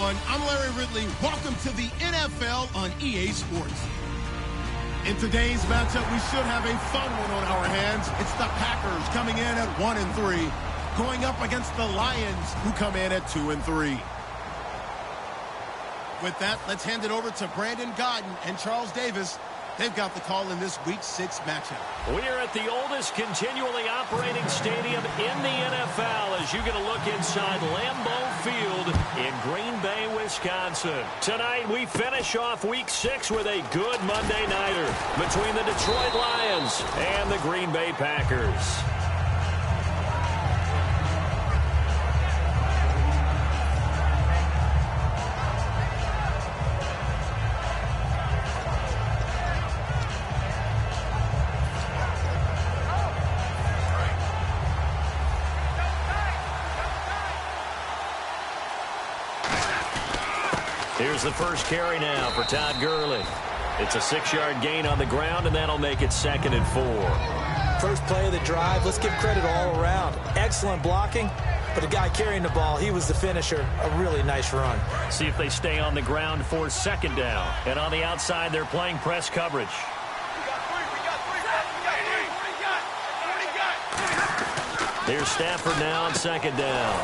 everyone. I'm Larry Ridley. Welcome to the NFL on EA Sports. In today's matchup, we should have a fun one on our hands. It's the Packers coming in at 1-3, going up against the Lions, who come in at 2-3. With that, let's hand it over to Brandon Godden and Charles Davis. They've got the call in this Week 6 matchup. We're at the oldest continually operating stadium in the NFL as you get a look inside Lambeau Field in Green Bay, Wisconsin. Tonight, we finish off Week 6 with a good Monday nighter between the Detroit Lions and the Green Bay Packers. Here's the first carry now for Todd Gurley. It's a 6-yard gain on the ground, and that'll make it 2nd and 4. First play of the drive, let's give credit all around. Excellent blocking, but the guy carrying the ball, he was the finisher. A really nice run. See if they stay on the ground for 2nd down. And on the outside, they're playing press coverage. Here's Stafford now on 2nd down.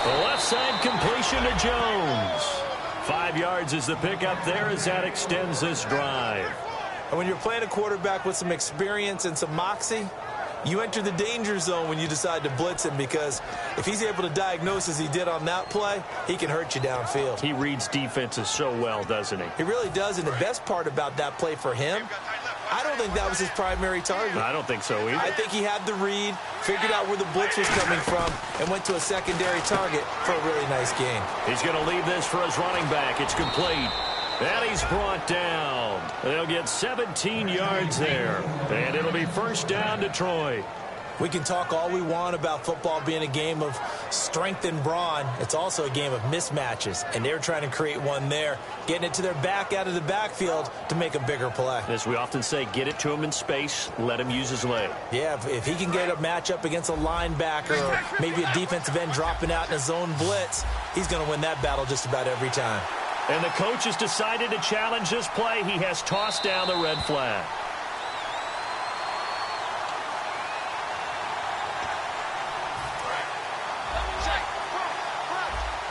The left side completion to Jones. 5 yards is the pickup there as that extends this drive. And when you're playing a quarterback with some experience and some moxie, you enter the danger zone when you decide to blitz him, because if he's able to diagnose as he did on that play, he can hurt you downfield. He reads defenses so well, doesn't he? He really does, and the best part about that play for him, I don't think that was his primary target. I don't think so either. I think he had the read, figured out where the blitz was coming from, and went to a secondary target for a really nice gain. He's going to leave this for his running back. It's complete. And he's brought down. They'll get 17 yards there. And it'll be 1st down, Detroit. We can talk all we want about football being a game of strength and brawn. It's also a game of mismatches, and they're trying to create one there, getting it to their back out of the backfield to make a bigger play. As we often say, get it to him in space, let him use his leg. Yeah, if he can get a matchup against a linebacker or maybe a defensive end dropping out in a zone blitz, he's going to win that battle just about every time. And the coach has decided to challenge this play. He has tossed down the red flag.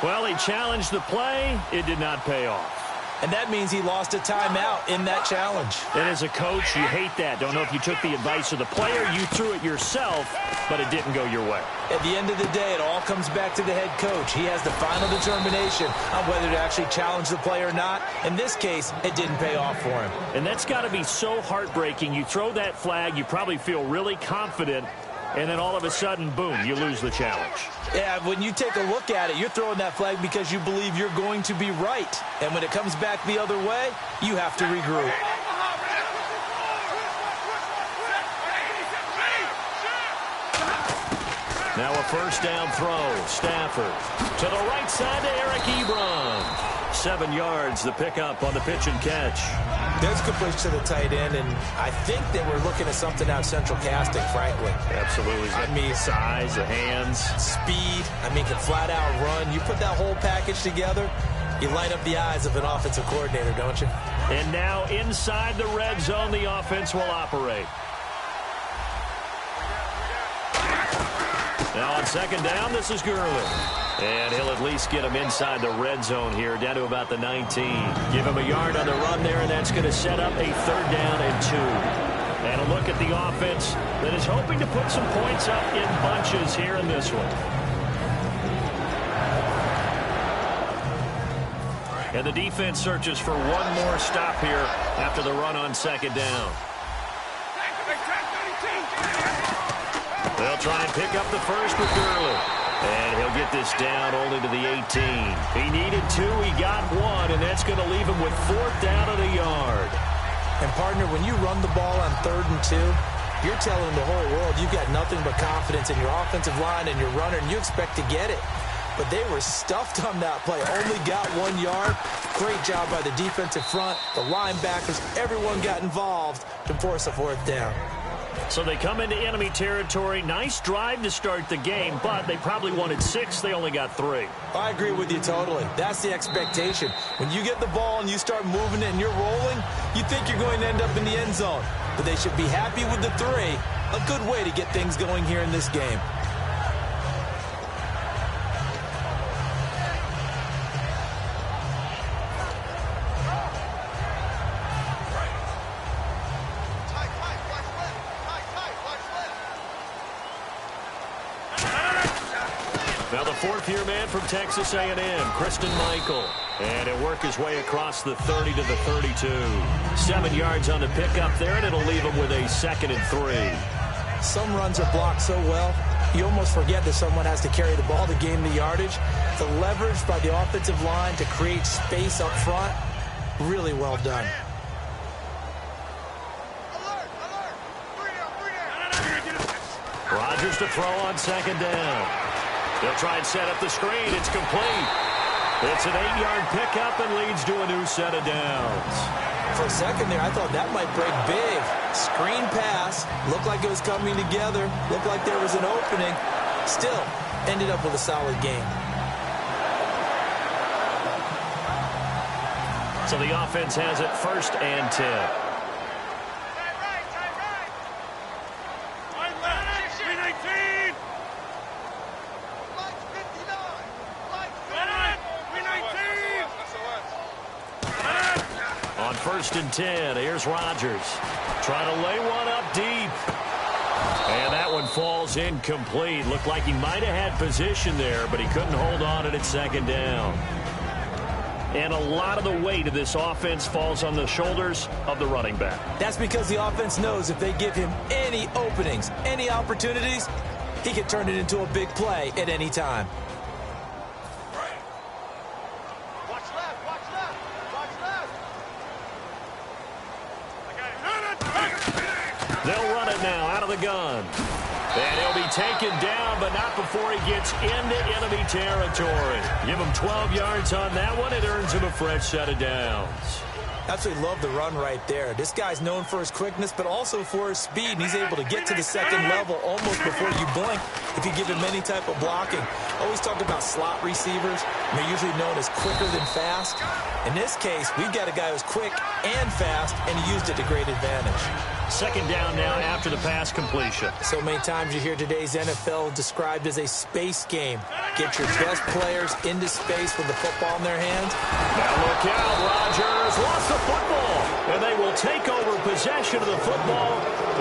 Well, he challenged the play. It did not pay off. And that means he lost a timeout in that challenge. And as a coach, you hate that. Don't know if you took the advice of the player, you threw it yourself, but it didn't go your way. At the end of the day, it all comes back to the head coach. He has the final determination on whether to actually challenge the play or not. In this case, it didn't pay off for him. And that's got to be so heartbreaking. You throw that flag, you probably feel really confident, and then all of a sudden, boom, you lose the challenge. Yeah, when you take a look at it, you're throwing that flag because you believe you're going to be right. And when it comes back the other way, you have to regroup. Now a 1st down throw. Stafford to the right side to Eric Ebron. 7 yards, the pickup on the pitch and catch. There's completion to the tight end, and I think they were looking at something out central casting, frankly. Absolutely. I mean, size, the hands. Speed. I mean, can flat out run. You put that whole package together, you light up the eyes of an offensive coordinator, don't you? And now inside the red zone, the offense will operate. Now on 2nd down, this is Gurley. And he'll at least get him inside the red zone here, down to about the 19. Give him a yard on the run there, and that's going to set up a 3rd down and 2. And a look at the offense that is hoping to put some points up in bunches here in this one. And the defense searches for one more stop here after the run on 2nd down. They'll try and pick up the first with Gurley. And he'll get this down only to the 18. He needed 2, he got 1, and that's going to leave him with 4th down at a yard. And, partner, when you run the ball on 3rd and 2, you're telling the whole world you've got nothing but confidence in your offensive line and your runner, and you expect to get it. But they were stuffed on that play. Only got 1 yard. Great job by the defensive front, the linebackers. Everyone got involved to force a 4th down. So they come into enemy territory. Nice drive to start the game, but they probably wanted 6. They only got 3. I agree with you totally. That's the expectation. When you get the ball and you start moving it and you're rolling, you think you're going to end up in the end zone. But they should be happy with the 3. A good way to get things going here in this game. Now the fourth-year man from Texas A&M, Christian Michael. And he'll work his way across the 30 to the 32. 7 yards on the pickup there, and it'll leave him with a 2nd and 3. Some runs are blocked so well, you almost forget that someone has to carry the ball to gain the yardage. The leverage by the offensive line to create space up front, really well done. Rodgers to throw on 2nd down. They'll try and set up the screen. It's complete. It's an 8-yard pickup and leads to a new set of downs. For a second there, I thought that might break big. Screen pass. Looked like it was coming together. Looked like there was an opening. Still, ended up with a solid game. So the offense has it 1st and 10. On 1st and 10, here's Rodgers. Trying to lay one up deep. And that one falls incomplete. Looked like he might have had position there, but he couldn't hold on it at 2nd down. And a lot of the weight of this offense falls on the shoulders of the running back. That's because the offense knows if they give him any openings, any opportunities, he can turn it into a big play at any time. They'll run it now out of the gun. And he'll be taken down, but not before he gets into enemy territory. Give him 12 yards on that one. It earns him a fresh set of downs. Absolutely love the run right there. This guy's known for his quickness, but also for his speed, and he's able to get to the 2nd level almost before you blink if you give him any type of blocking. Always talk about slot receivers, and they're usually known as quicker than fast. In this case, we've got a guy who's quick and fast, and he used it to great advantage. 2nd down now after the pass completion. So many times you hear today's NFL described as a space game. Get your best players into space with the football in their hands. Now look out, Rodgers lost the football, and they will take over possession of the football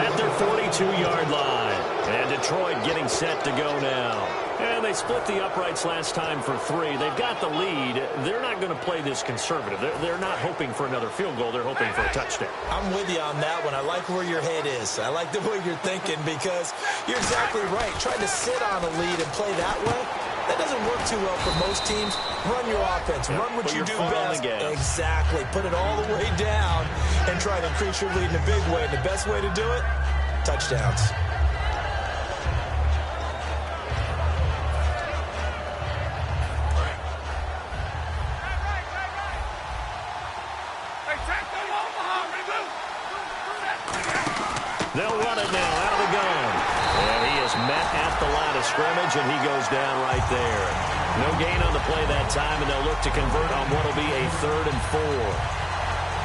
at their 42-yard line. And Detroit getting set to go now. And they split the uprights last time for 3. They've got the lead. They're not going to play this conservative. They're not hoping for another field goal. They're hoping for a touchdown. I'm with you on that one. I like where your head is. I like the way you're thinking because you're exactly right. Trying to sit on a lead and play that way, that doesn't work too well for most teams. Run your offense. Run what you do best. Exactly. Put it all the way down and try to increase your lead in a big way. And the best way to do it, touchdowns. They'll run it now out of the gun. And he is met at the line of scrimmage, and he goes down right there. No gain on the play that time, and they'll look to convert on what will be a 3rd and 4.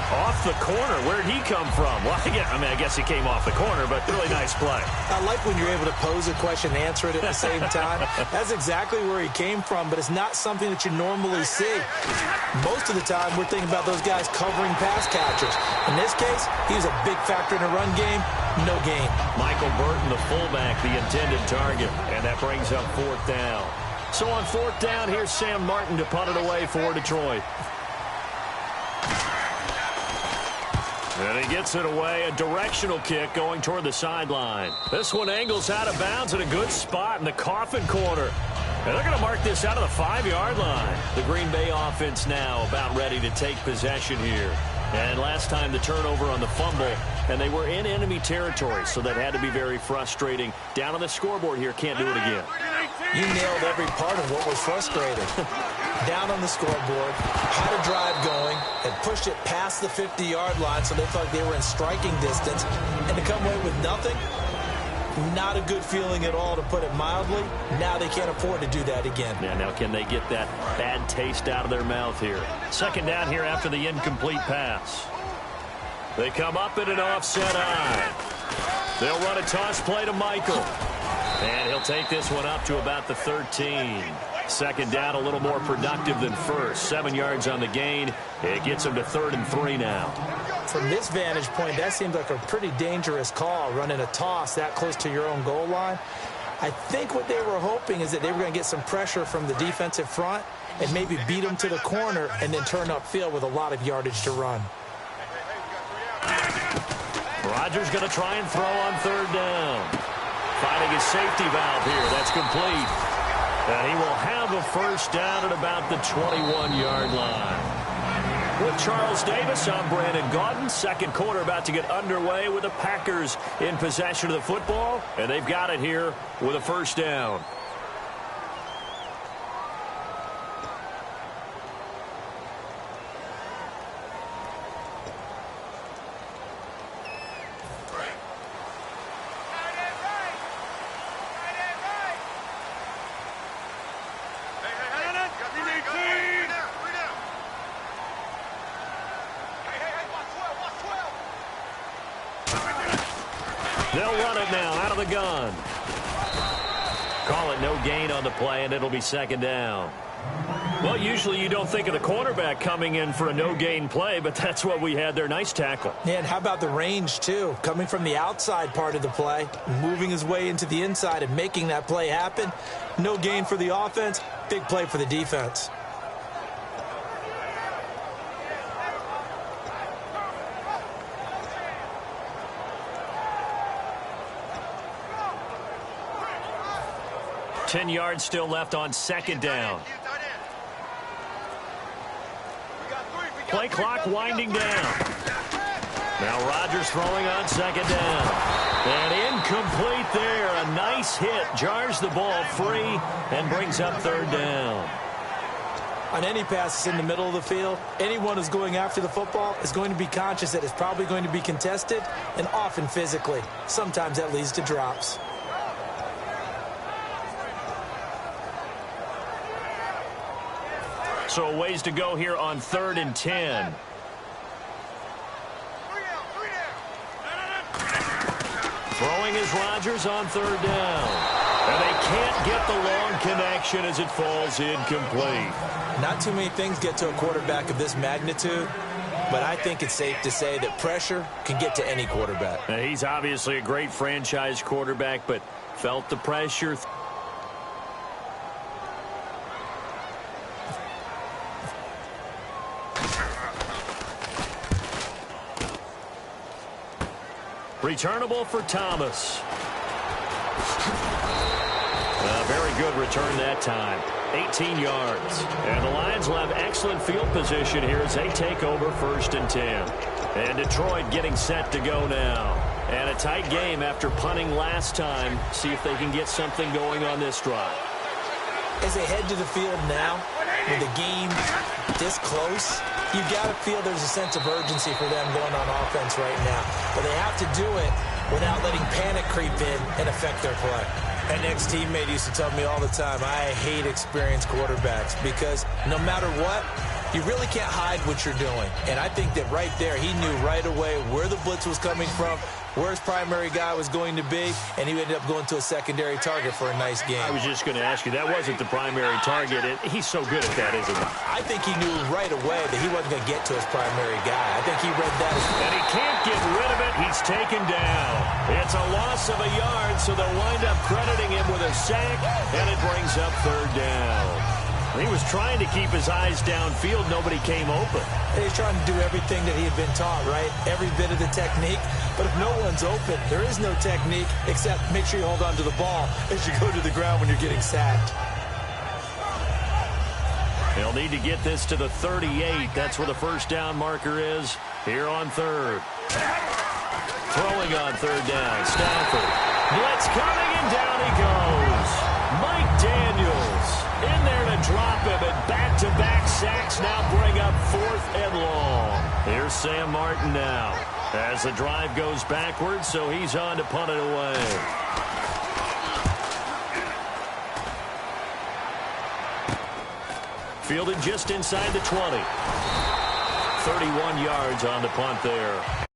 Off the corner. Where'd he come from? Well, I guess he came off the corner, but really nice play. I like when you're able to pose a question and answer it at the same time. That's exactly where he came from, but it's not something that you normally see. Most of the time, we're thinking about those guys covering pass catchers. In this case, he was a big factor in the run game. No gain. Michael Burton, the fullback, the intended target, and that brings up 4th down. So on 4th down, here's Sam Martin to punt it away for Detroit. And he gets it away, a directional kick going toward the sideline. This one angles out of bounds in a good spot in the coffin corner. And they're going to mark this out of the 5-yard line. The Green Bay offense now about ready to take possession here. And last time the turnover on the fumble, and they were in enemy territory, so that had to be very frustrating. Down on the scoreboard here, can't do it again. You nailed every part of what was frustrating. Down on the scoreboard, had a drive going, and pushed it past the 50-yard line so they thought they were in striking distance. And to come away with nothing, Not a good feeling at all, to put it mildly. Now they can't afford to do that again. Yeah, now can they get that bad taste out of their mouth here? Second down here after the incomplete pass. They come up in an offset eye. They'll run a toss play to Michael. And he'll take this one up to about the 13. Second down, a little more productive than first. 7 yards on the gain. It gets him to 3rd and 3 now. From this vantage point, that seems like a pretty dangerous call, running a toss that close to your own goal line. I think what they were hoping is that they were going to get some pressure from the defensive front and maybe beat them to the corner and then turn upfield with a lot of yardage to run. Rodgers going to try and throw on 3rd down. Finding his safety valve here. That's complete. And he will have a first down at about the 21-yard line. With Charles Davis, I'm Brandon Gaudin. Second quarter about to get underway with the Packers in possession of the football. And they've got it here with a first down. They'll run it now out of the gun. Call it no gain on the play, and it'll be second down. Well, usually you don't think of the cornerback coming in for a no-gain play, but that's what we had there. Nice tackle. Yeah, and how about the range, too? Coming from the outside part of the play, moving his way into the inside and making that play happen. No gain for the offense, big play for the defense. Ten yards still left on second down. Play clock winding down. Now Rodgers throwing on second down. And incomplete there. A nice hit. Jars the ball free and brings up 3rd down. On any passes in the middle of the field, anyone who's going after the football is going to be conscious that it's probably going to be contested, and often physically. Sometimes that leads to drops. So a ways to go here on 3rd and 10. Throwing is Rodgers on 3rd down. And they can't get the long connection as it falls incomplete. Not too many things get to a quarterback of this magnitude, but I think it's safe to say that pressure can get to any quarterback. Now, he's obviously a great franchise quarterback, but felt the pressure. Returnable for Thomas. A very good return that time. 18 yards. And the Lions will have excellent field position here as they take over 1st and 10. And Detroit getting set to go now. And a tight game after punting last time. See if they can get something going on this drive. As they head to the field now, with the game this close, you got to feel there's a sense of urgency for them going on offense right now. But they have to do it without letting panic creep in and affect their play. An ex-teammate used to tell me all the time, I hate experienced quarterbacks because no matter what, you really can't hide what you're doing. And I think that right there, he knew right away where the blitz was coming from, where his primary guy was going to be, and he ended up going to a secondary target for a nice game. I was just going to ask you, that wasn't the primary target. He's so good at that, isn't he? I think he knew right away that he wasn't going to get to his primary guy. I think he read that. And he can't get rid of it. He's taken down. It's a loss of a yard, so they'll wind up crediting him with a sack, and it brings up 3rd down. He was trying to keep his eyes downfield. Nobody came open. He's trying to do everything that he had been taught, right? Every bit of the technique. But if no one's open, there is no technique except make sure you hold on to the ball as you go to the ground when you're getting sacked. They'll need to get this to the 38. That's where the first down marker is here on 3rd. Throwing on 3rd down. Stafford. Blitz coming, and down he goes. Mike Daniels in there to drop him, and back-to-back sacks now bring up 4th and long. Here's Sam Martin now as the drive goes backwards, so he's on to punt it away. Fielded just inside the 20. 31 yards on the punt there.